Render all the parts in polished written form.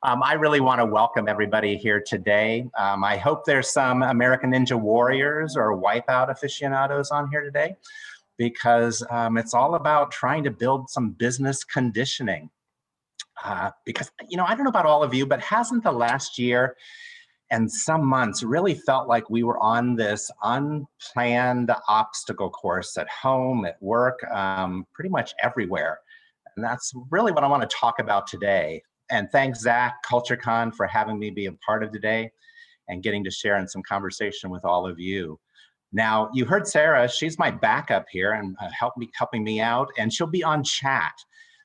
I really want to welcome everybody here today. I hope there's some American Ninja Warriors or Wipeout aficionados on here today, because it's all about trying to build some business conditioning. Because, I don't know about all of you, but hasn't the last year and some months really felt like we were on this unplanned obstacle course at home, at work, pretty much everywhere. And that's really what I want to talk about today. And thanks, Zach, CultureCon, for having me be a part of today and getting to share in some conversation with all of you. Now, you heard Sarah, she's my backup here and helping me out, and she'll be on chat.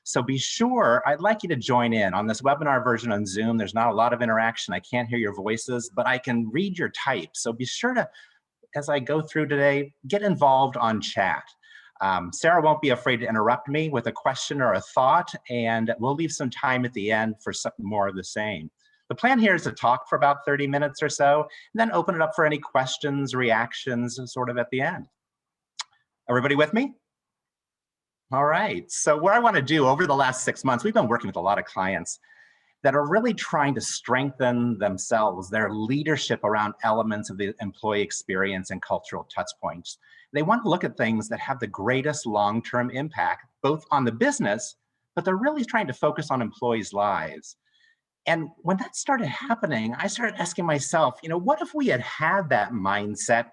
So be sure, I'd like you to join in on this webinar version on Zoom. There's not a lot of interaction. I can't hear your voices, but I can read your type. So be sure to, as I go through today, get involved on chat. Sarah won't be afraid to interrupt me with a question or a thought, and we'll leave some time at the end for some more of the same. The plan here is to talk for about 30 minutes or so, and then open it up for any questions, reactions, sort of at the end. Everybody with me? All right, so what I want to do over the last 6 months, we've been working with a lot of clients that are really trying to strengthen themselves, their leadership around elements of the employee experience and cultural touch points. They want to look at things that have the greatest long-term impact, both on the business, but they're really trying to focus on employees' lives. And when that started happening, I started asking myself, what if we had had that mindset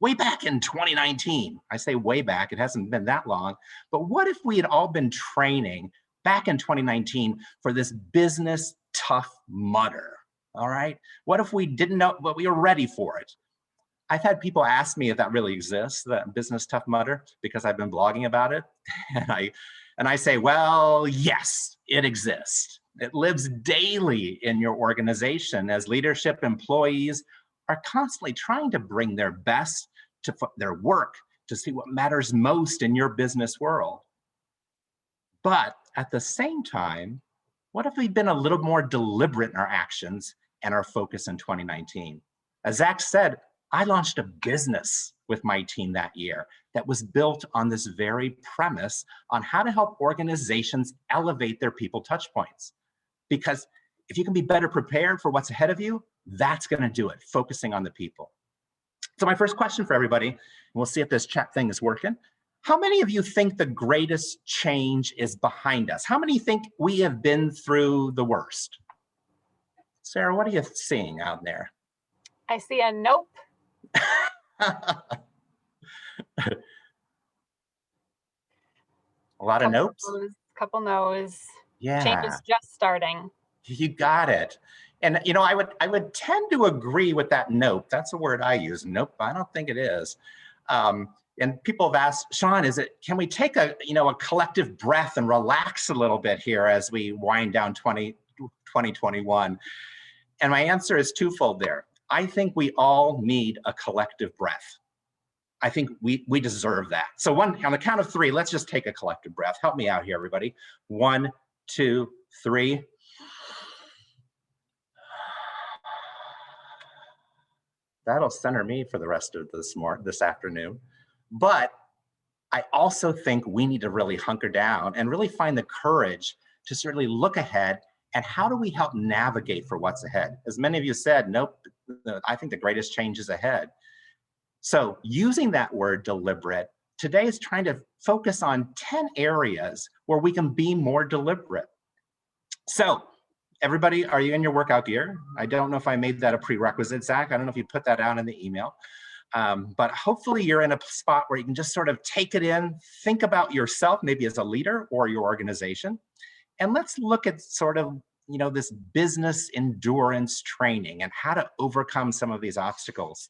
way back in 2019? I say way back, it hasn't been that long, but what if we had all been training back in 2019 for this business tough mudder, all right? What if we didn't know, but we were ready for it? I've had people ask me if that really exists, that business tough mudder, because I've been blogging about it. And I say, well, yes, it exists. It lives daily in your organization as leadership employees are constantly trying to bring their best to their work to see what matters most in your business world. But at the same time, what if we've been a little more deliberate in our actions and our focus in 2019? As Zach said, I launched a business with my team that year that was built on this very premise on how to help organizations elevate their people touch points. Because if you can be better prepared for what's ahead of you, that's going to do it, focusing on the people. So my first question for everybody, and we'll see if this chat thing is working. How many of you think the greatest change is behind us? How many think we have been through the worst? Sarah, what are you seeing out there? I see a nope. A lot of nopes? Couple no's. Yeah. Change is just starting. You got it. And I would tend to agree with that nope. That's a word I use. Nope, I don't think it is. And people have asked, Shawn, can we take a collective breath and relax a little bit here as we wind down 2021? And my answer is twofold there. I think we all need a collective breath. I think we deserve that. So on the count of 3, let's just take a collective breath. Help me out here, everybody. 1, 2, 3. That'll center me for the rest of this afternoon. But I also think we need to really hunker down and really find the courage to certainly look ahead and how do we help navigate for what's ahead? As many of you said, nope, I think the greatest change is ahead. So using that word deliberate, today is trying to focus on 10 areas where we can be more deliberate. So everybody, are you in your workout gear? I don't know if I made that a prerequisite, Zach. I don't know if you put that out in the email. But hopefully you're in a spot where you can just sort of take it in, think about yourself, maybe as a leader or your organization. And let's look at sort of, this business endurance training and how to overcome some of these obstacles.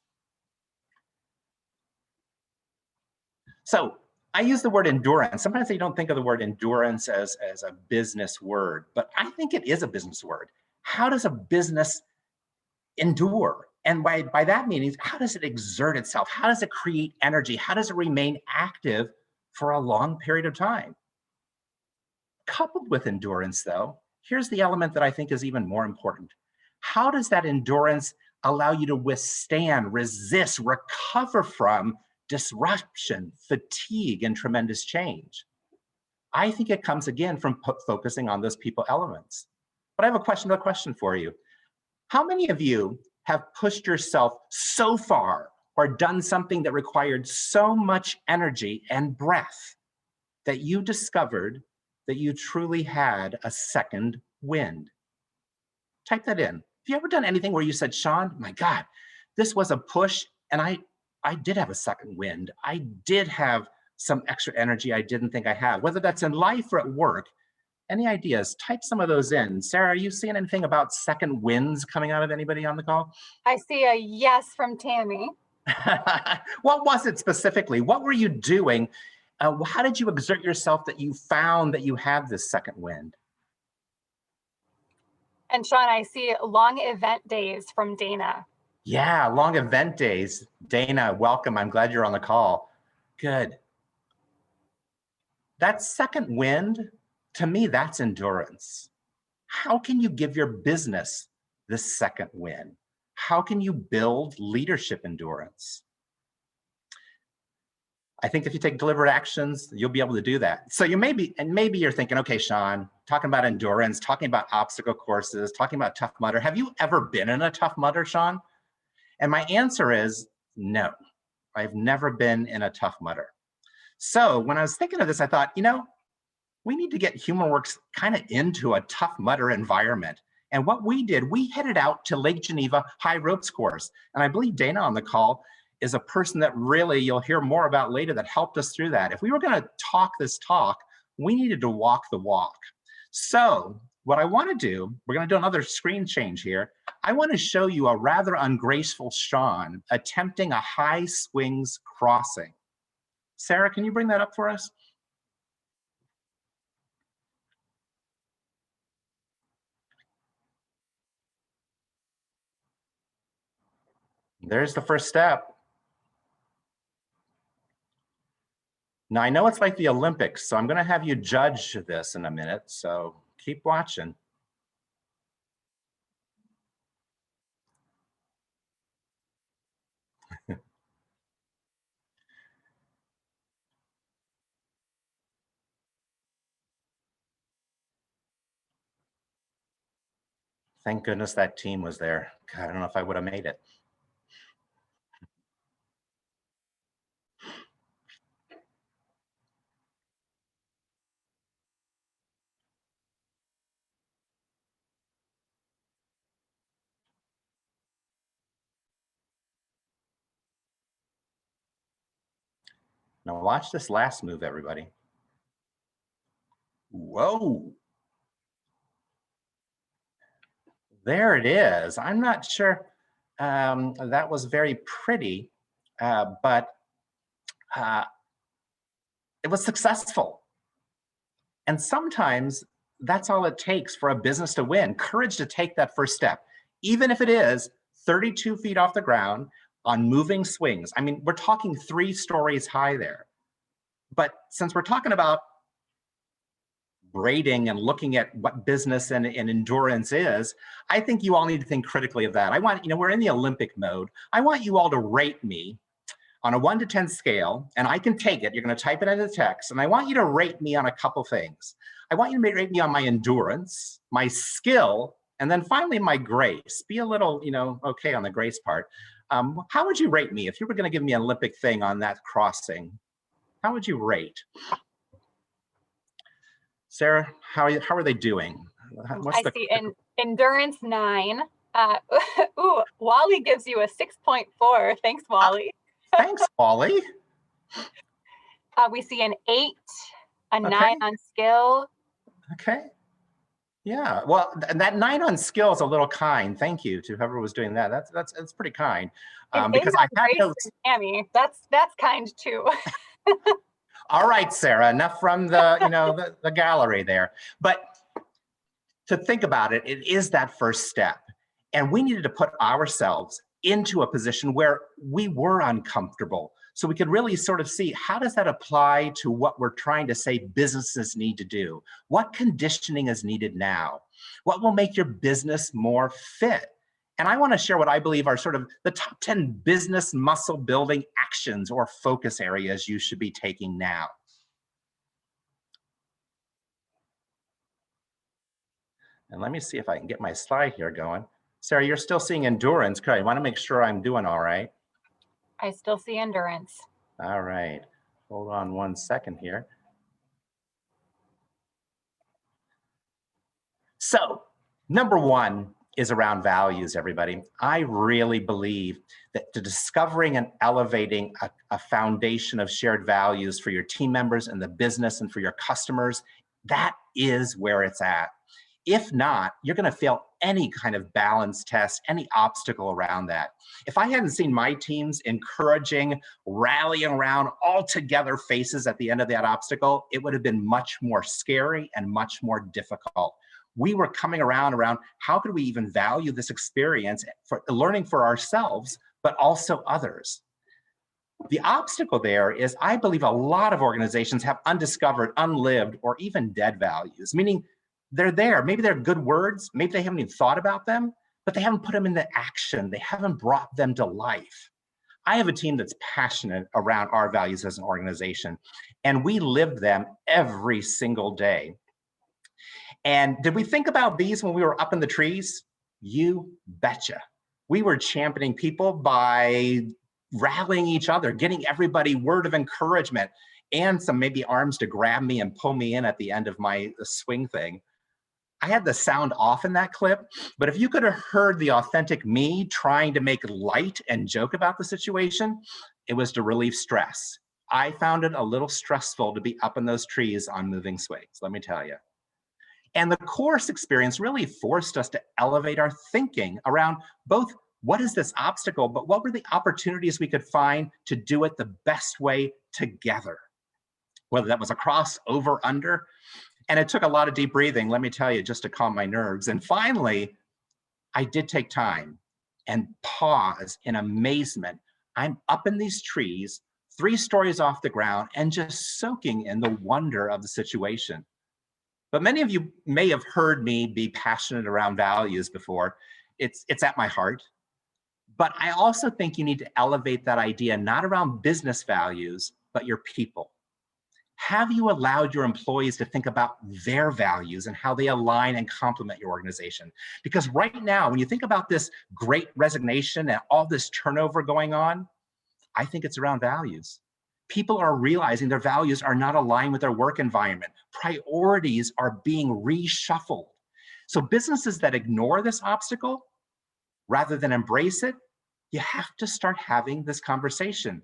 So I use the word endurance. Sometimes you don't think of the word endurance as a business word, but I think it is a business word. How does a business endure? And by that meaning, how does it exert itself? How does it create energy? How does it remain active for a long period of time? Coupled with endurance, though, here's the element that I think is even more important. How does that endurance allow you to withstand, resist, recover from disruption, fatigue, and tremendous change? I think it comes again from focusing on those people elements. But I have a question for you. How many of you have pushed yourself so far or done something that required so much energy and breath that you discovered that you truly had a second wind? Type that in. Have you ever done anything where you said, Shawn, my God, this was a push and I did have a second wind. I did have some extra energy I didn't think I had, whether that's in life or at work. Any ideas? Type some of those in. Sarah, are you seeing anything about second winds coming out of anybody on the call? I see a yes from Tammy. What was it specifically? What were you doing? How did you exert yourself that you found that you had this second wind? And Shawn, I see long event days from Dana. Yeah, long event days. Dana, welcome. I'm glad you're on the call. Good. That second wind, to me, that's endurance. How can you give your business this second win? How can you build leadership endurance? I think if you take deliberate actions, you'll be able to do that. So maybe you're thinking, okay, Shawn, talking about endurance, talking about obstacle courses, talking about Tough Mudder. Have you ever been in a Tough Mudder, Shawn? And my answer is no. I've never been in a Tough Mudder. So when I was thinking of this, I thought, we need to get HumanWorks kind of into a Tough Mudder environment. And what we did, we headed out to Lake Geneva High Ropes course. And I believe Dana on the call is a person that really you'll hear more about later that helped us through that. If we were going to talk this talk, we needed to walk the walk. So what I want to do, we're going to do another screen change here. I want to show you a rather ungraceful Shawn attempting a high swings crossing. Sarah, can you bring that up for us? There's the first step. Now, I know it's like the Olympics, so I'm going to have you judge this in a minute, so keep watching. Thank goodness that team was there. God, I don't know if I would have made it. Now watch this last move, everybody. Whoa. There it is. I'm not sure that was very pretty, but it was successful. And sometimes that's all it takes for a business to win. Courage to take that first step, even if it is 32 feet off the ground on moving swings. I mean, we're talking 3 stories high there. But since we're talking about rating and looking at what business and endurance is, I think you all need to think critically of that. I want, we're in the Olympic mode. I want you all to rate me on a 1 to 10 scale, and I can take it. You're going to type it into text, and I want you to rate me on a couple things. I want you to rate me on my endurance, my skill, and then finally my grace. Be a little, okay on the grace part. How would you rate me if you were going to give me an Olympic thing on that crossing? How would you rate? Sarah, how are they doing? I see endurance 9. Ooh, Wally gives you a 6.4. Thanks, Wally. Thanks, Wally. We see an 8, a 9 on skill. Okay. Yeah. Well, that 9 on skill is a little kind. Thank you to whoever was doing that. That's pretty kind. Because I had those. Tammy, that's kind too. All right, Sarah. Enough from the the gallery there. But to think about it, it is that first step, and we needed to put ourselves into a position where we were uncomfortable, so we could really sort of see how does that apply to what we're trying to say businesses need to do. What conditioning is needed now? What will make your business more fit? And I want to share what I believe are sort of the top 10 business muscle building actions or focus areas you should be taking now. And let me see if I can get my slide here going. Sarah, you're still seeing endurance. Okay, I want to make sure I'm doing all right. I still see endurance. All right. Hold on one second here. So, number one is around values, everybody. I really believe that discovering and elevating a foundation of shared values for your team members and the business and for your customers, that is where it's at. If not, you're going to fail any kind of balance test, any obstacle around that. If I hadn't seen my teams encouraging, rallying around all together faces at the end of that obstacle, it would have been much more scary and much more difficult. We were coming around how could we even value this experience for learning for ourselves, but also others. The obstacle there is, I believe a lot of organizations have undiscovered, unlived, or even dead values, meaning they're there. Maybe they're good words. Maybe they haven't even thought about them, but they haven't put them into action. They haven't brought them to life. I have a team that's passionate around our values as an organization, and we live them every single day. And did we think about these when we were up in the trees? You betcha. We were championing people by rallying each other, getting everybody word of encouragement, and some maybe arms to grab me and pull me in at the end of my swing thing. I had the sound off in that clip, but if you could have heard the authentic me trying to make light and joke about the situation, it was to relieve stress. I found it a little stressful to be up in those trees on moving swings, let me tell you. And the course experience really forced us to elevate our thinking around both what is this obstacle, but what were the opportunities we could find to do it the best way together? Whether that was across, over, under. And it took a lot of deep breathing, let me tell you, just to calm my nerves. And finally, I did take time and pause in amazement. I'm up in these trees, 3 stories off the ground, and just soaking in the wonder of the situation. But many of you may have heard me be passionate around values before. It's at my heart. But I also think you need to elevate that idea, not around business values, but your people. Have you allowed your employees to think about their values and how they align and complement your organization? Because right now, when you think about this great resignation and all this turnover going on, I think it's around values. People are realizing their values are not aligned with their work environment. Priorities are being reshuffled. So businesses that ignore this obstacle, rather than embrace it, you have to start having this conversation.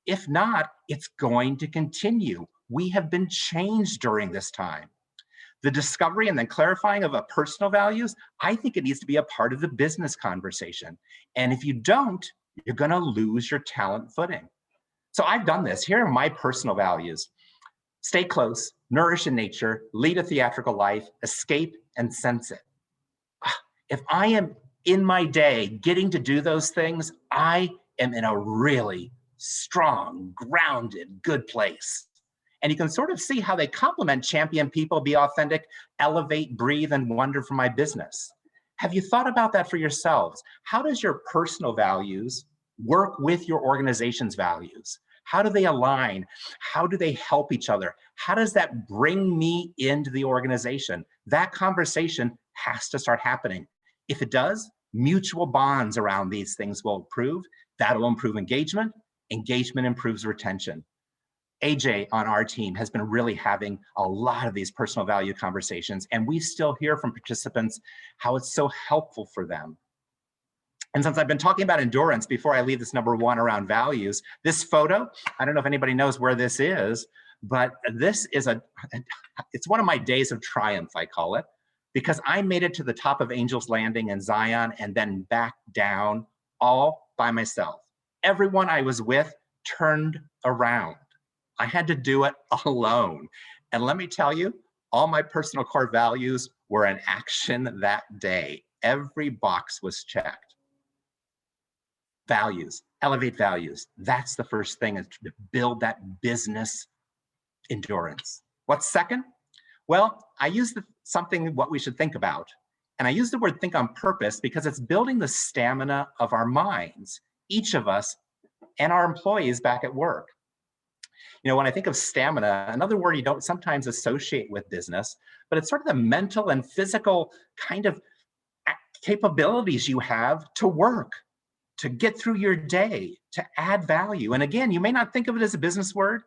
If not, it's going to continue. We have been changed during this time. The discovery and then clarifying of a personal values, I think it needs to be a part of the business conversation. And if you don't, you're going to lose your talent footing. So I've done this. Here are my personal values. Stay close, nourish in nature, lead a theatrical life, escape and sense it. If I am in my day getting to do those things, I am in a really strong, grounded, good place. And you can sort of see how they complement champion people, be authentic, elevate, breathe, and wonder for my business. Have you thought about that for yourselves? How does your personal values work with your organization's values? How do they align? How do they help each other? How does that bring me into the organization? That conversation has to start happening. If it does, mutual bonds around these things will improve. That'll improve engagement. Engagement improves retention. AJ on our team has been really having a lot of these personal value conversations, and we still hear from participants how it's so helpful for them. And since I've been talking about endurance, before I leave this number 1 around values, this photo, I don't know if anybody knows where this is, but this is it's one of my days of triumph, I call it, because I made it to the top of Angel's Landing in Zion and then back down all by myself. Everyone I was with turned around. I had to do it alone. And let me tell you, all my personal core values were in action that day. Every box was checked. Values, elevate values. That's the first thing, is to build that business endurance. What's second? Well, I use something what we should think about. And I use the word think on purpose because it's building the stamina of our minds, each of us and our employees back at work. When I think of stamina, another word you don't sometimes associate with business, but it's sort of the mental and physical kind of capabilities you have to work, to get through your day, to add value. And again, you may not think of it as a business word,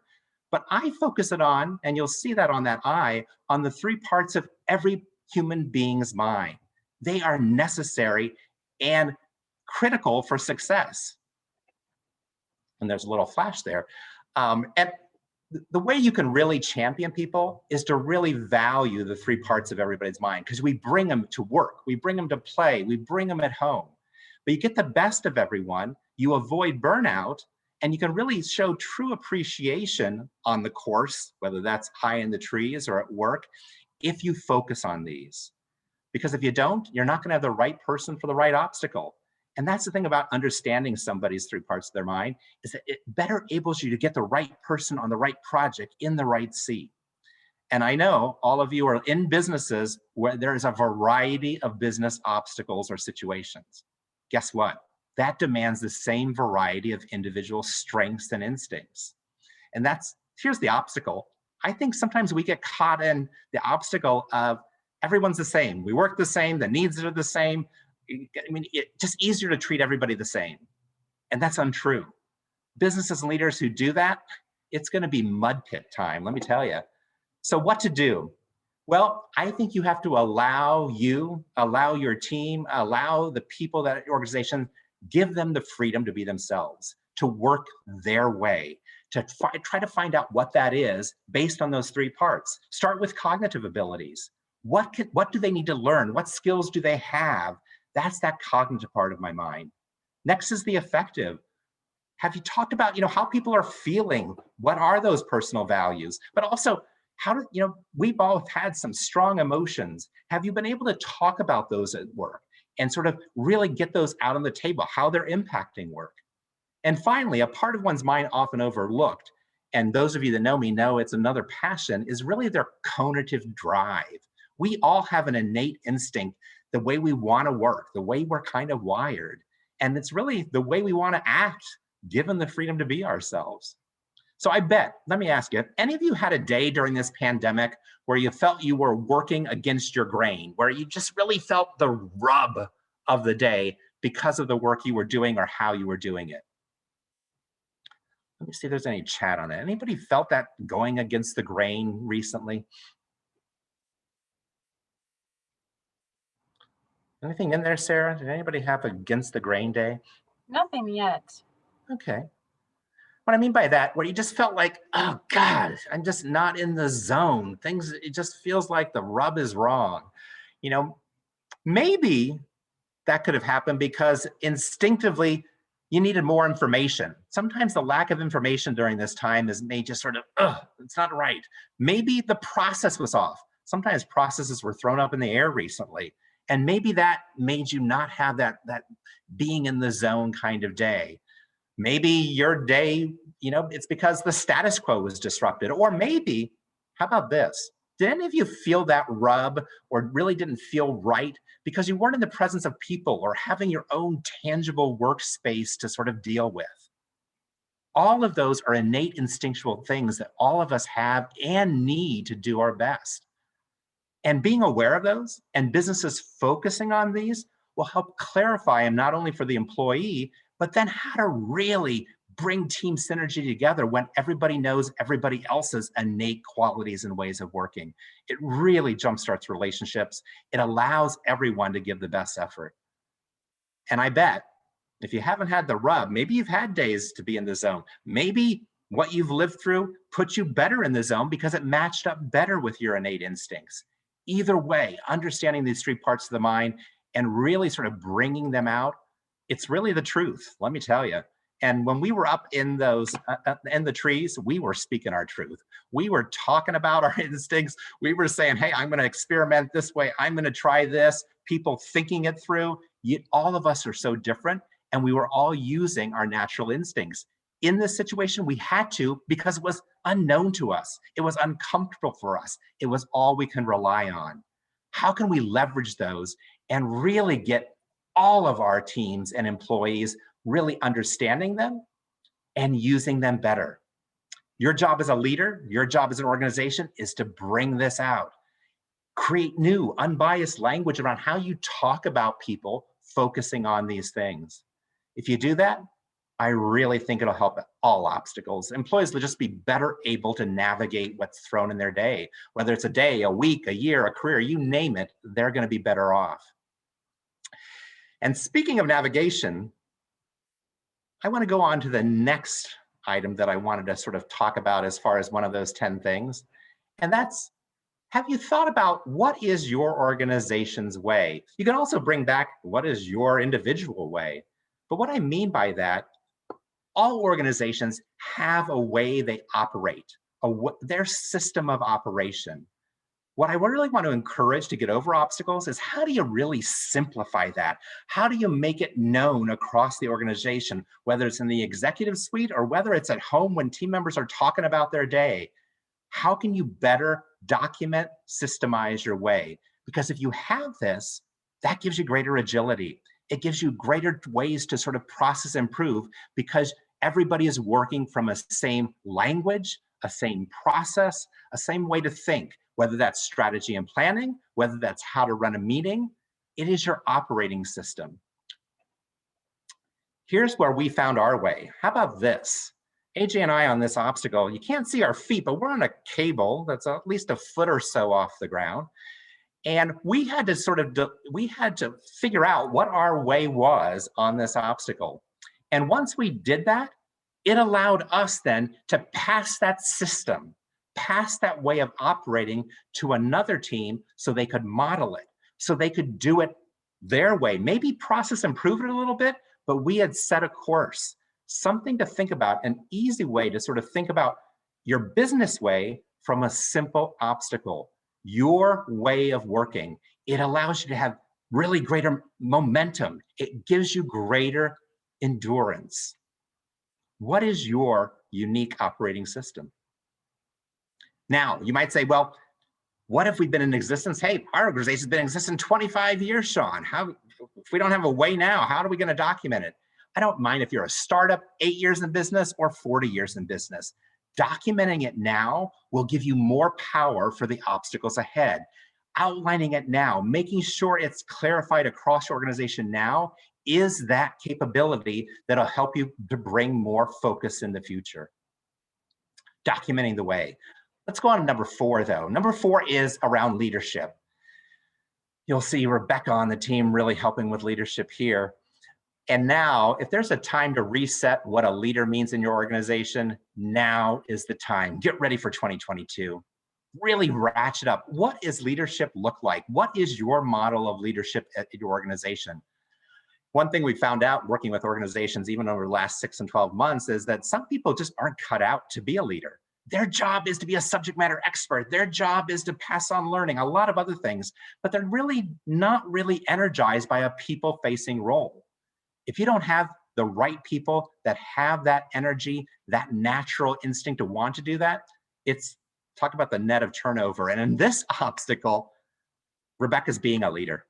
but I focus it on, and you'll see that on that eye, on the three parts of every human being's mind. They are necessary and critical for success. And there's a little flash there. And the way you can really champion people is to really value the three parts of everybody's mind, because we bring them to work, we bring them to play, we bring them at home. But you get the best of everyone, you avoid burnout, and you can really show true appreciation on the course, whether that's high in the trees or at work, if you focus on these. Because if you don't, you're not going to have the right person for the right obstacle. And that's the thing about understanding somebody's three parts of their mind, is that it better enables you to get the right person on the right project in the right seat. And I know all of you are in businesses where there is a variety of business obstacles or situations. Guess what? That demands the same variety of individual strengths and instincts. And here's the obstacle. I think sometimes we get caught in the obstacle of everyone's the same. We work the same, the needs are the same. I mean, it's just easier to treat everybody the same. And that's untrue. Businesses and leaders who do that, it's going to be mud pit time, let me tell you. So what to do? Well, I think you have to allow your team, allow the people that your organization, give them the freedom to be themselves, to work their way, to try to find out what that is based on those three parts. Start with cognitive abilities. What do they need to learn? What skills do they have? That's that cognitive part of my mind. Next is the affective. Have you talked about, how people are feeling? What are those personal values? But also, we've all had some strong emotions. Have you been able to talk about those at work and sort of really get those out on the table, how they're impacting work? And finally, a part of one's mind often overlooked, and those of you that know me know it's another passion, is really their cognitive drive. We all have an innate instinct, the way we want to work, the way we're kind of wired. And it's really the way we want to act, given the freedom to be ourselves. So I bet, let me ask you, have any of you had a day during this pandemic where you felt you were working against your grain, where you just really felt the rub of the day because of the work you were doing or how you were doing it? Let me see if there's any chat on it. Anybody felt that going against the grain recently? Anything in there, Sarah? Did anybody have against the grain day? Nothing yet. Okay. What I mean by that, where you just felt like, oh God, I'm just not in the zone. It just feels like the rub is wrong. Maybe that could have happened because instinctively you needed more information. Sometimes the lack of information during this time has made you sort of, it's not right. Maybe the process was off. Sometimes processes were thrown up in the air recently. And maybe that made you not have that being in the zone kind of day. Maybe your day, it's because the status quo was disrupted. Or maybe, how about this? Did any of you feel that rub or really didn't feel right because you weren't in the presence of people or having your own tangible workspace to sort of deal with? All of those are innate instinctual things that all of us have and need to do our best. And being aware of those and businesses focusing on these will help clarify them not only for the employee, but then how to really bring team synergy together when everybody knows everybody else's innate qualities and ways of working. It really jumpstarts relationships. It allows everyone to give the best effort. And I bet if you haven't had the rub, maybe you've had days to be in the zone. Maybe what you've lived through puts you better in the zone because it matched up better with your innate instincts. Either way, understanding these three parts of the mind and really sort of bringing them out, it's really the truth, let me tell you. And when we were up in the trees, we were speaking our truth. We were talking about our instincts. We were saying, hey, I'm going to experiment this way. I'm going to try this. People thinking it through. All of us are so different. And we were all using our natural instincts. In this situation, we had to because it was unknown to us. It was uncomfortable for us. It was all we can rely on. How can we leverage those and really get all of our teams and employees really understanding them and using them better? Your job as a leader, your job as an organization is to bring this out. Create new, unbiased language around how you talk about people focusing on these things. If you do that, I really think it'll help all obstacles. Employees will just be better able to navigate what's thrown in their day. Whether it's a day, a week, a year, a career, you name it, they're going to be better off. And speaking of navigation, I want to go on to the next item that I wanted to sort of talk about as far as one of those 10 things. And that's, have you thought about what is your organization's way? You can also bring back what is your individual way. But what I mean by that, all organizations have a way they operate, their system of operation. What I really want to encourage to get over obstacles is, how do you really simplify that? How do you make it known across the organization, whether it's in the executive suite or whether it's at home when team members are talking about their day? How can you better document, systemize your way? Because if you have this, that gives you greater agility. It gives you greater ways to sort of process and improve, because everybody is working from a same language, a same process, a same way to think, whether that's strategy and planning, whether that's how to run a meeting. It is your operating system. Here's where we found our way. How about this? AJ and I on this obstacle, you can't see our feet, but we're on a cable that's at least a foot or so off the ground. And we had to figure out what our way was on this obstacle. And once we did that, it allowed us then to pass that system, pass that way of operating to another team so they could model it, so they could do it their way, maybe process improve it a little bit, but we had set a course, something to think about, an easy way to sort of think about your business way from a simple obstacle. Your way of working, it allows you to have really greater momentum. It gives you greater endurance. What is your unique operating system? Now, you might say, well, what if we've been in existence? Hey, our organization's been in existence 25 years, Shawn. If we don't have a way now, how are we going to document it? I don't mind if you're a startup, 8 years in business or 40 years in business. Documenting it now will give you more power for the obstacles ahead. Outlining it now, making sure it's clarified across your organization now, is that capability that'll help you to bring more focus in the future. Documenting the way. Let's go on to number 4, though. Number 4 is around leadership. You'll see Rebecca on the team really helping with leadership here. And now, if there's a time to reset what a leader means in your organization, now is the time. Get ready for 2022. Really ratchet up. What does leadership look like? What is your model of leadership at your organization? One thing we found out working with organizations, even over the last 6 and 12 months, is that some people just aren't cut out to be a leader. Their job is to be a subject matter expert. Their job is to pass on learning, a lot of other things, but they're really not really energized by a people-facing role. If you don't have the right people that have that energy, that natural instinct to want to do that, talk about the net of turnover. And in this obstacle, Rebecca's being a leader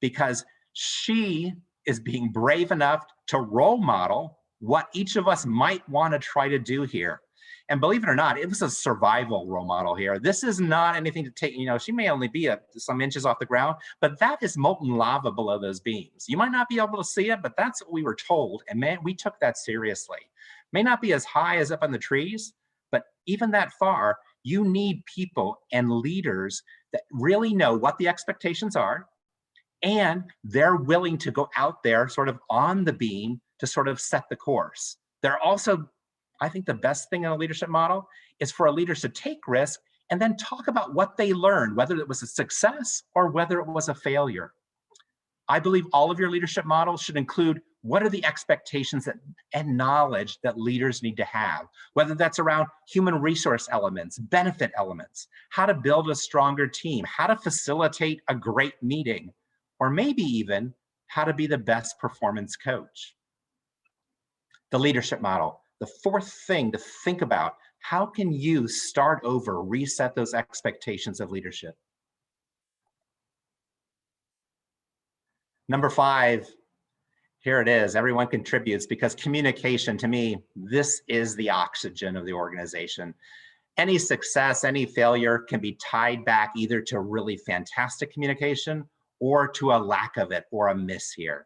because she is being brave enough to role model what each of us might want to try to do here. And believe it or not, it was a survival role model here. This is not anything to take, she may only be some inches off the ground, but that is molten lava below those beams. You might not be able to see it, but that's what we were told. And man, we took that seriously. May not be as high as up in the trees, but even that far, you need people and leaders that really know what the expectations are, and they're willing to go out there sort of on the beam to sort of set the course. They're also, I think the best thing in a leadership model is for a leader to take risk and then talk about what they learned, whether it was a success or whether it was a failure. I believe all of your leadership models should include what are the expectations and knowledge that leaders need to have, whether that's around human resource elements, benefit elements, how to build a stronger team, how to facilitate a great meeting, or maybe even how to be the best performance coach. The leadership model. The 4th thing to think about, how can you start over, reset those expectations of leadership? Number 5, Here it is. Everyone contributes, because communication, to me, this is the oxygen of the organization. Any success, any failure can be tied back either to really fantastic communication or to a lack of it or a miss here.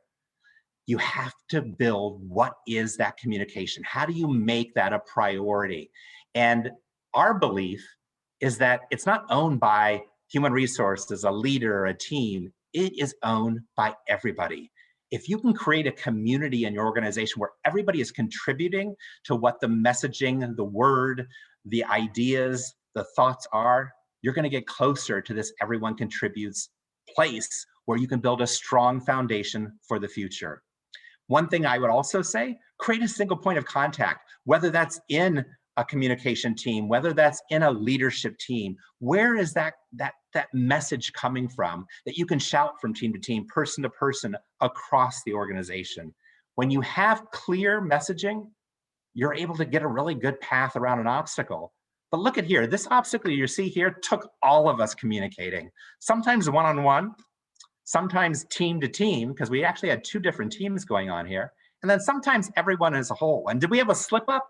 You have to build what is that communication? How do you make that a priority? And our belief is that it's not owned by human resources, a leader, a team. It is owned by everybody. If you can create a community in your organization where everybody is contributing to what the messaging, the word, the ideas, the thoughts are, you're going to get closer to this everyone contributes place where you can build a strong foundation for the future. One thing I would also say, create a single point of contact, whether that's in a communication team, whether that's in a leadership team. Where is that message coming from that you can shout from team to team, person to person across the organization? When you have clear messaging, you're able to get a really good path around an obstacle. But look at here, this obstacle you see here took all of us communicating, sometimes one-on-one, sometimes team to team, because we actually had 2 different teams going on here, and then sometimes everyone as a whole. And did we have a slip up?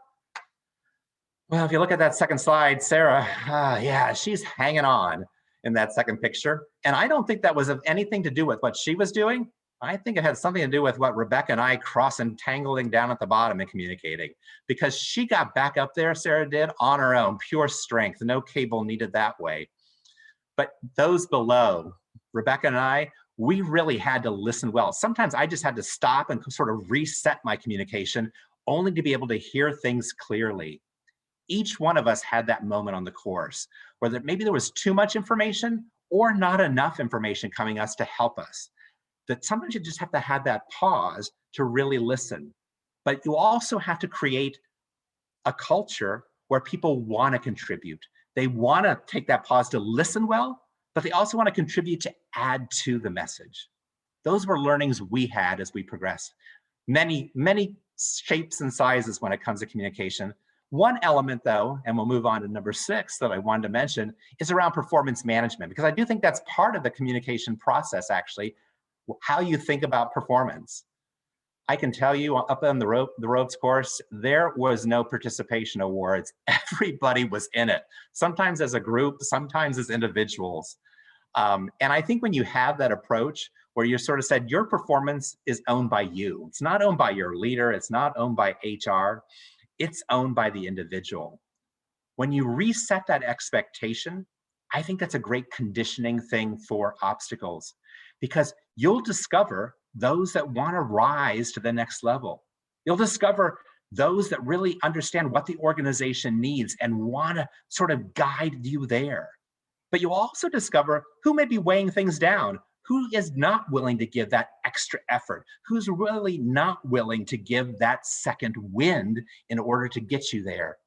Well, if you look at that second slide, Sarah, yeah, she's hanging on in that second picture. And I don't think that was of anything to do with what she was doing. I think it had something to do with what Rebecca and I tangling down at the bottom and communicating, because she got back up there, Sarah did, on her own, pure strength, no cable needed that way. But those below, Rebecca and I, we really had to listen well. Sometimes I just had to stop and sort of reset my communication, only to be able to hear things clearly. Each one of us had that moment on the course where maybe there was too much information or not enough information coming us to help us. That sometimes you just have to have that pause to really listen. But you also have to create a culture where people want to contribute. They want to take that pause to listen well, but they also want to contribute to add to the message. Those were learnings we had as we progressed. Many, many shapes and sizes when it comes to communication. One element, though, and we'll move on to number 6 that I wanted to mention, is around performance management, because I do think that's part of the communication process, actually, how you think about performance. I can tell you, up on the ropes course, there was no participation awards. Everybody was in it, sometimes as a group, sometimes as individuals. And I think when you have that approach where you sort of said your performance is owned by you, it's not owned by your leader, it's not owned by HR, it's owned by the individual. When you reset that expectation, I think that's a great conditioning thing for obstacles, because you'll discover those that want to rise to the next level. You'll discover those that really understand what the organization needs and want to sort of guide you there. But you'll also discover who may be weighing things down, who is not willing to give that extra effort, who's really not willing to give that second wind in order to get you there.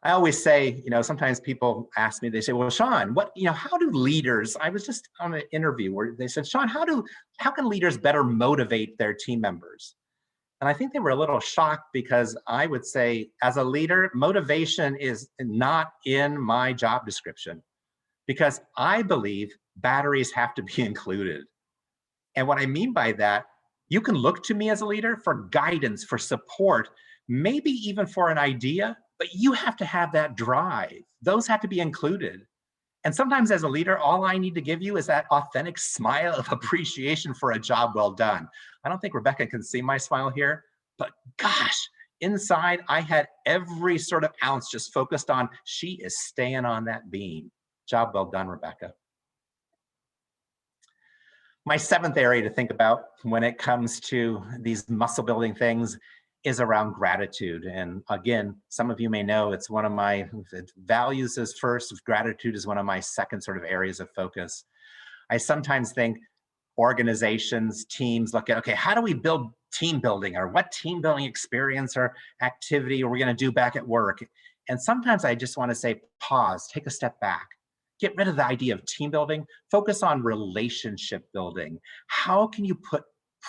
I always say, sometimes people ask me, they say, well, Shawn, how do leaders, I was just on an interview where they said, Shawn, how can leaders better motivate their team members? And I think they were a little shocked, because I would say, as a leader, motivation is not in my job description, because I believe batteries have to be included. And what I mean by that, you can look to me as a leader for guidance, for support, maybe even for an idea, but you have to have that drive. Those have to be included. And sometimes as a leader, all I need to give you is that authentic smile of appreciation for a job well done. I don't think Rebecca can see my smile here, but gosh, inside I had every sort of ounce just focused on, she is staying on that beam. Job well done, Rebecca. My 7th area to think about when it comes to these muscle building things is around gratitude. And again, some of you may know it's one of my values is first, gratitude is one of my second sort of areas of focus. I sometimes think organizations, teams look at, okay, how do we build team building, or what team building experience or activity are we going to do back at work? And sometimes I just want to say, pause, take a step back. Get rid of the idea of team building, focus on relationship building. How can you put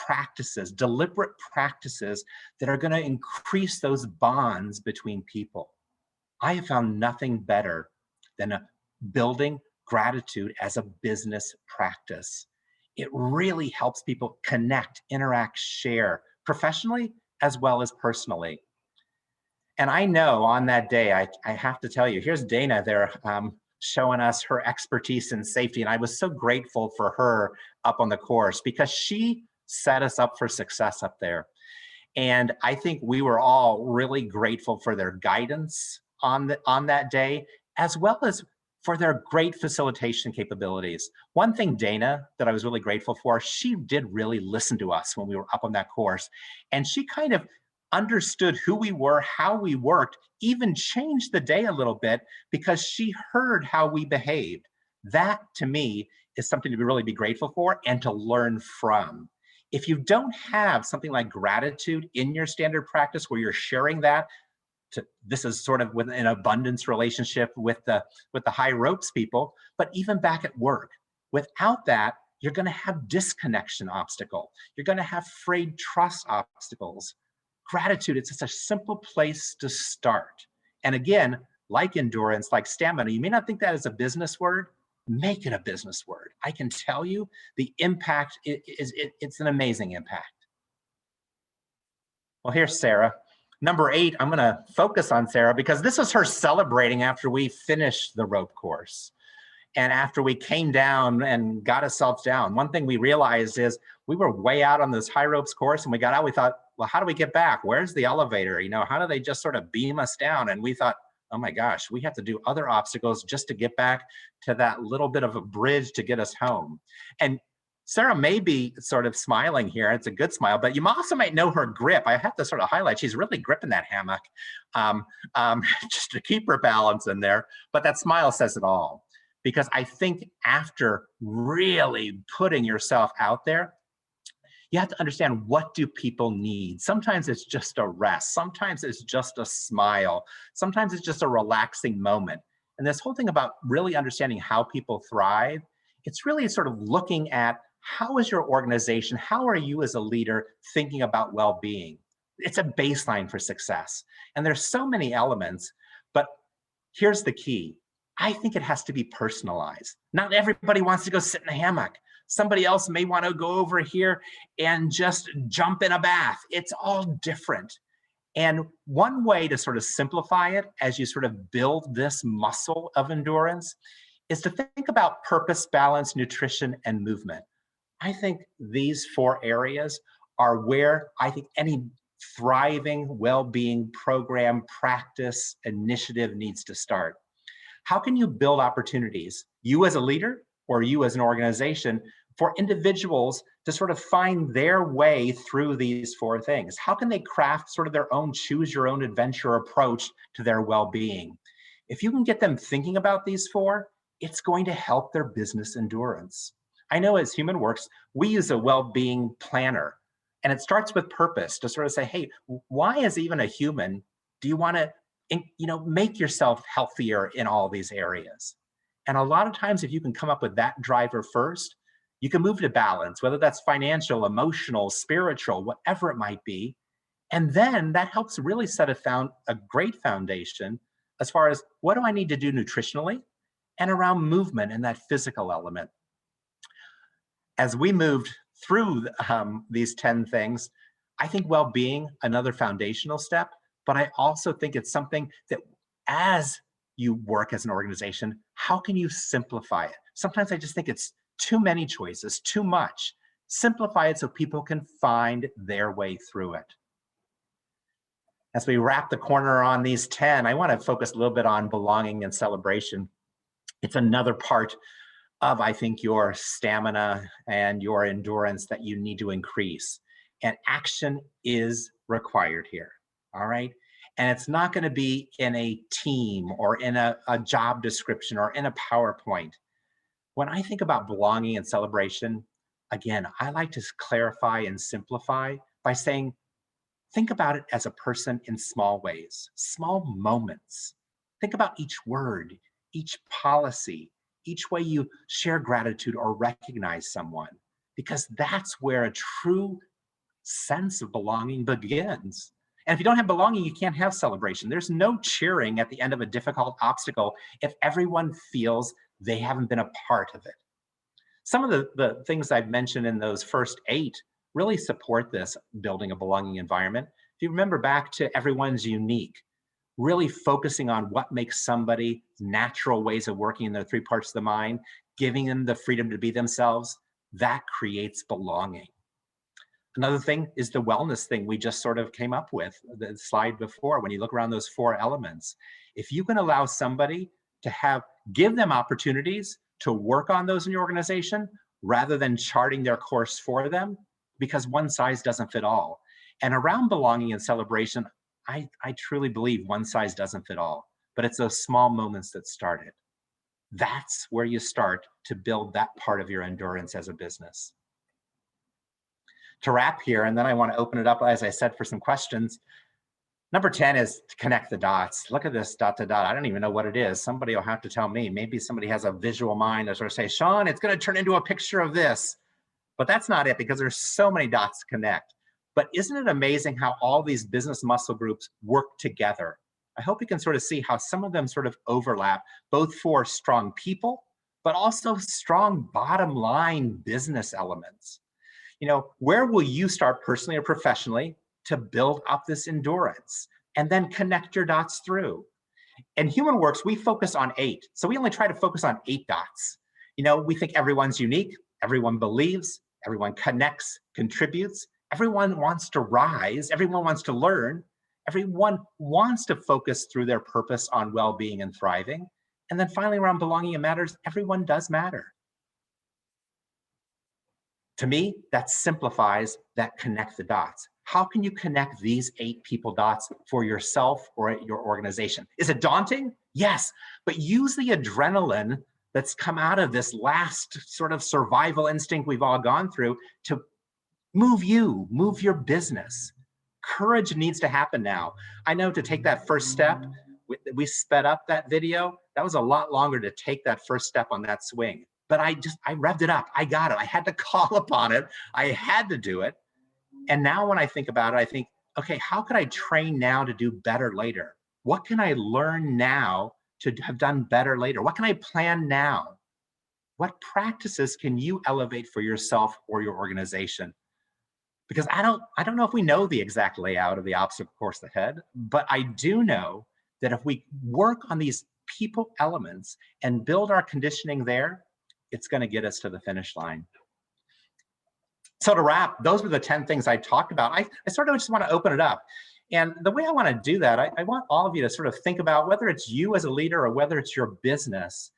practices, deliberate practices that are going to increase those bonds between people? I have found nothing better than building gratitude as a business practice. it really helps people connect, interact, share professionally as well as personally. And I know on that day, I have to tell you, here's Dana there showing us her expertise in safety. And I was so grateful for her up on the course because she set us up for success up there. And I think we were all really grateful for their guidance on that day, as well as for their great facilitation capabilities. One thing, Dana, that I was really grateful for, she did really listen to us when we were up on that course. And she kind of understood who we were, how we worked, even changed the day a little bit because she heard how we behaved. That, to me, is something to really be grateful for and to learn from. If you don't have something like gratitude in your standard practice where you're sharing that, this is sort of with an abundance relationship with the high ropes people, but even back at work, without that, you're going to have disconnection obstacle. You're going to have frayed trust obstacles. Gratitude, it's just a simple place to start. And again, like endurance, like stamina, you may not think that is a business word. Make it a business word. I can tell you the impact it's an amazing impact. Well, here's Sarah. Number 8, I'm going to focus on Sarah because this is her celebrating after we finished the rope course. And after we came down and got ourselves down, one thing we realized is we were way out on this high ropes course and we got out, we thought, well, how do we get back? Where's the elevator? You know, how do they just sort of beam us down? And we thought, oh my gosh, we have to do other obstacles just to get back to that little bit of a bridge to get us home. And Sarah may be sort of smiling here. It's a good smile, but you also might know her grip. I have to sort of highlight, she's really gripping that hammock just to keep her balance in there. But that smile says it all. Because I think after really putting yourself out there, you have to understand, what do people need? Sometimes it's just a rest. Sometimes it's just a smile. Sometimes it's just a relaxing moment. And this whole thing about really understanding how people thrive, it's really sort of looking at, how is your organization, how are you as a leader thinking about well-being? It's a baseline for success. And there's so many elements, but here's the key. I think it has to be personalized. Not everybody wants to go sit in a hammock. Somebody else may want to go over here and just jump in a bath. It's all different. And one way to sort of simplify it as you sort of build this muscle of endurance is to think about purpose, balance, nutrition, and movement. I think these 4 areas are where I think any thriving well-being program, practice, initiative needs to start. How can you build opportunities, you as a leader or you as an organization, for individuals to sort of find their way through these 4 things? How can they craft sort of their own choose your own adventure approach to their well-being? If you can get them thinking about these 4, it's going to help their business endurance. I know as HumanWorks, we use a well-being planner, and it starts with purpose to sort of say, hey, why as even a human do you want to make yourself healthier in all these areas? And a lot of times, if you can come up with that driver first, you can move to balance, whether that's financial, emotional, spiritual, whatever it might be. And then that helps really set a great foundation as far as, what do I need to do nutritionally and around movement and that physical element. As we moved through these 10 things, I think well-being, another foundational step, but I also think it's something that as you work as an organization, how can you simplify it? Sometimes I just think it's too many choices, too much. Simplify it so people can find their way through it. As we wrap the corner on these 10, I want to focus a little bit on belonging and celebration. It's another part of, I think, your stamina and your endurance that you need to increase. And action is required here, all right? And it's not going to be in a team or in a job description or in a PowerPoint. When I think about belonging and celebration, again, I like to clarify and simplify by saying, think about it as a person in small ways, small moments. Think about each word, each policy, each way you share gratitude or recognize someone, because that's where a true sense of belonging begins. And if you don't have belonging, you can't have celebration. There's no cheering at the end of a difficult obstacle if everyone feels they haven't been a part of it. Some of the things I've mentioned in those first 8 really support this building a belonging environment. If you remember back to everyone's unique, really focusing on what makes somebody natural ways of working in their 3 parts of the mind, giving them the freedom to be themselves, that creates belonging. Another thing is the wellness thing we just sort of came up with, the slide before, when you look around those 4 elements. If you can allow somebody to give them opportunities to work on those in your organization, rather than charting their course for them, because one size doesn't fit all. And around belonging and celebration, I truly believe one size doesn't fit all, but it's those small moments that start it. That's where you start to build that part of your endurance as a business. To wrap here, and then I want to open it up, as I said, for some questions. Number 10 is to connect the dots. Look at this dot to dot. I don't even know what it is. Somebody will have to tell me. Maybe somebody has a visual mind that sort of say, Shawn, it's going to turn into a picture of this. But that's not it, because there's so many dots to connect. But isn't it amazing how all these business muscle groups work together? I hope you can sort of see how some of them sort of overlap, both for strong people, but also strong bottom line business elements. You know, where will you start personally or professionally to build up this endurance and then connect your dots through? In humanworks, we focus on 8. So we only try to focus on 8 dots. You know, we think everyone's unique, everyone believes, everyone connects, contributes, everyone wants to rise, everyone wants to learn, everyone wants to focus through their purpose on well-being and thriving. And then finally, around belonging and matters, everyone does matter. To me, that simplifies that connect the dots. How can you connect these 8 people dots for yourself or your organization? Is it daunting? Yes, but use the adrenaline that's come out of this last sort of survival instinct we've all gone through to move your business. Courage needs to happen now. I know to take that first step, we sped up that video. That was a lot longer to take that first step on that swing. But I revved it up. I got it. I had to call upon it. I had to do it. And now when I think about it, I think, okay, how could I train now to do better later? What can I learn now to have done better later? What can I plan now? What practices can you elevate for yourself or your organization? Because I don't know if we know the exact layout of the obstacle course ahead, but I do know that if we work on these people elements and build our conditioning there, it's going to get us to the finish line. So to wrap, those were the 10 things I talked about. I sort of just want to open it up. And the way I want to do that, I want all of you to sort of think about whether it's you as a leader or whether it's your business.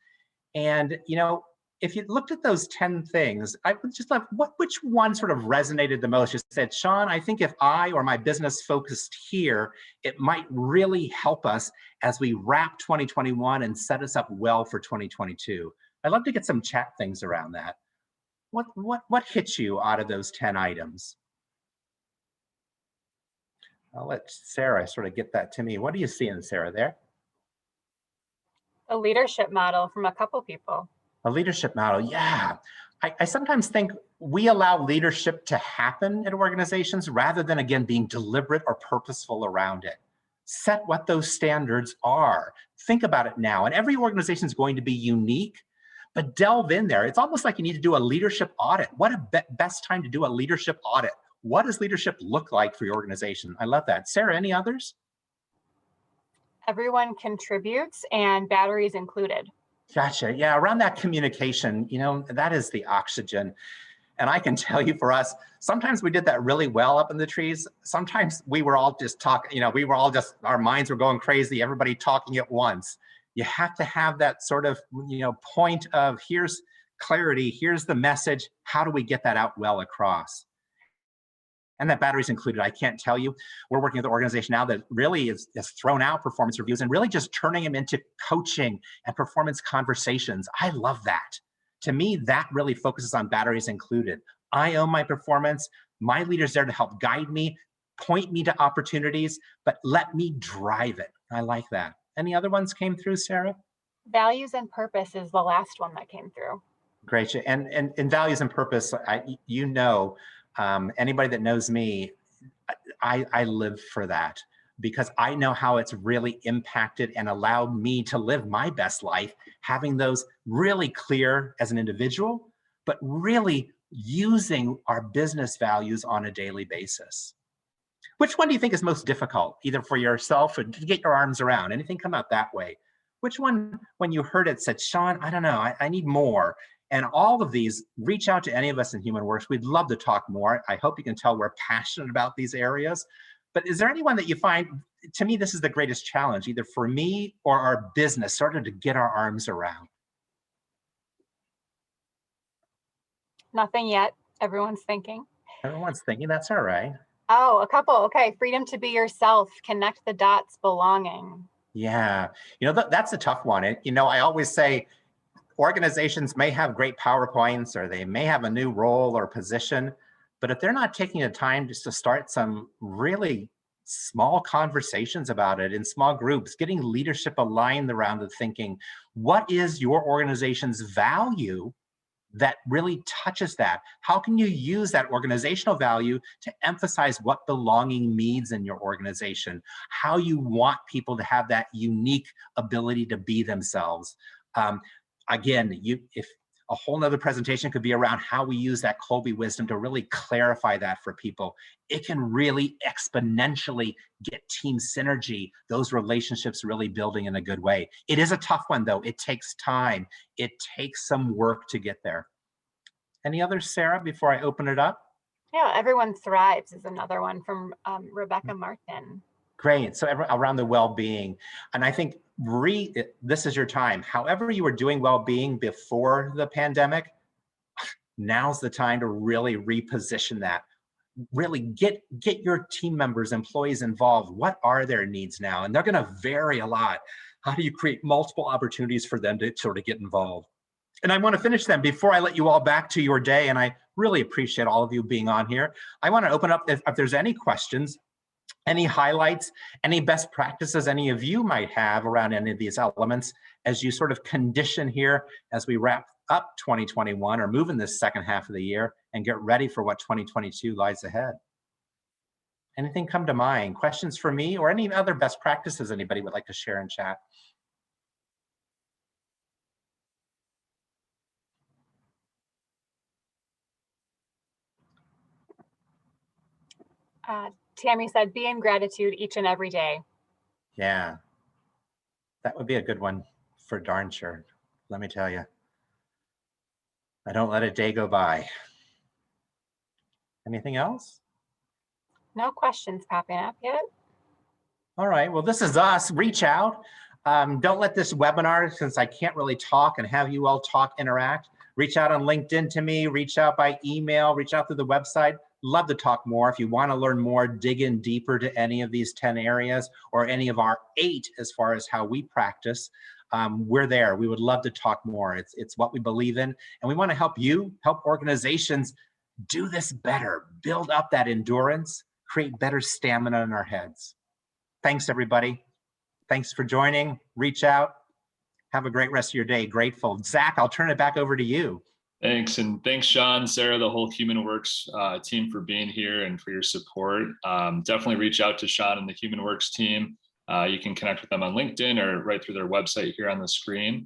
And, you know, if you looked at those 10 things, I would just love, which one sort of resonated the most? You said, Shawn, I think if I or my business focused here, it might really help us as we wrap 2021 and set us up well for 2022. I'd love to get some chat things around that. What hits you out of those 10 items? I'll let Sarah sort of get that to me. What are you seeing, Sarah, there? A leadership model from a couple people. A leadership model, yeah. I sometimes think we allow leadership to happen in organizations rather than, again, being deliberate or purposeful around it. Set what those standards are. Think about it now. And every organization is going to be unique, but delve in there. It's almost like you need to do a leadership audit. What a best time to do a leadership audit. What does leadership look like for your organization? I love that. Sarah, any others? Everyone contributes and batteries included. Gotcha. Yeah, around that communication, you know, that is the oxygen. And I can tell you for us, sometimes we did that really well up in the trees. Sometimes we were all just talking, you know, our minds were going crazy, everybody talking at once. You have to have that sort of, you know, point of here's clarity, here's the message. How do we get that out well across? And that batteries included. I can't tell you, we're working with an organization now that really has thrown out performance reviews and really just turning them into coaching and performance conversations. I love that. To me, that really focuses on batteries included. I own my performance. My leader's there to help guide me, point me to opportunities, but let me drive it. I like that. Any other ones came through, Sarah? Values and purpose is the last one that came through. Great. And values and purpose, you know, anybody that knows me, I live for that because I know how it's really impacted and allowed me to live my best life, having those really clear as an individual, but really using our business values on a daily basis. Which one do you think is most difficult, either for yourself or to get your arms around? Anything come out that way? Which one, when you heard it, said, Shawn, I don't know, I need more? And all of these, reach out to any of us in HumanWorks. We'd love to talk more. I hope you can tell we're passionate about these areas. But is there anyone that you find, to me, this is the greatest challenge, either for me or our business, sort of to get our arms around? Nothing yet. Everyone's thinking. Everyone's thinking, that's all right. Oh, a couple. Okay. Freedom to be yourself. Connect the dots. Belonging. Yeah. That's a tough one. I always say organizations may have great PowerPoints or they may have a new role or position, but if they're not taking the time just to start some really small conversations about it in small groups, getting leadership aligned around the thinking, what is your organization's value that really touches that? How can you use that organizational value to emphasize what belonging means in your organization? How you want people to have that unique ability to be themselves. Again, if a whole nother presentation could be around how we use that Colby wisdom to really clarify that for people. It can really exponentially get team synergy, those relationships really building in a good way. It is a tough one though. It takes time. It takes some work to get there. Any others, Sarah, before I open it up? Yeah, everyone thrives is another one from Rebecca Martin. Great. So around the well-being, and I think this is your time. However you were doing well-being before the pandemic, now's the time to really reposition that. Really get your team members, employees involved. What are their needs now? And they're going to vary a lot. How do you create multiple opportunities for them to sort of get involved? And I want to finish them before I let you all back to your day. And I really appreciate all of you being on here. I want to open up if there's any questions, any highlights, any best practices any of you might have around any of these elements as you sort of condition here as we wrap up 2021 or move in this second half of the year and get ready for what 2022 lies ahead. Anything come to mind? Questions for me or any other best practices anybody would like to share in chat? Tammy said, be in gratitude each and every day. Yeah, that would be a good one for darn sure. Let me tell you, I don't let a day go by. Anything else? No questions popping up yet. All right, well, this is us. Reach out. Don't let this webinar, since I can't really talk and have you all talk, interact. Reach out on LinkedIn to me, reach out by email, reach out through the website. Love to talk more. If you want to learn more, dig in deeper to any of these 10 areas or any of our 8 as far as how we practice, we're there. We would love to talk more. It's what we believe in. And we want to help you, help organizations do this better, build up that endurance, create better stamina in our heads. Thanks, everybody. Thanks for joining. Reach out. Have a great rest of your day. Grateful. Zach, I'll turn it back over to you. Thanks. And thanks, Shawn, Sarah, the whole HumanWorks team for being here and for your support. Definitely reach out to Shawn and the HumanWorks team. You can connect with them on LinkedIn or right through their website here on the screen.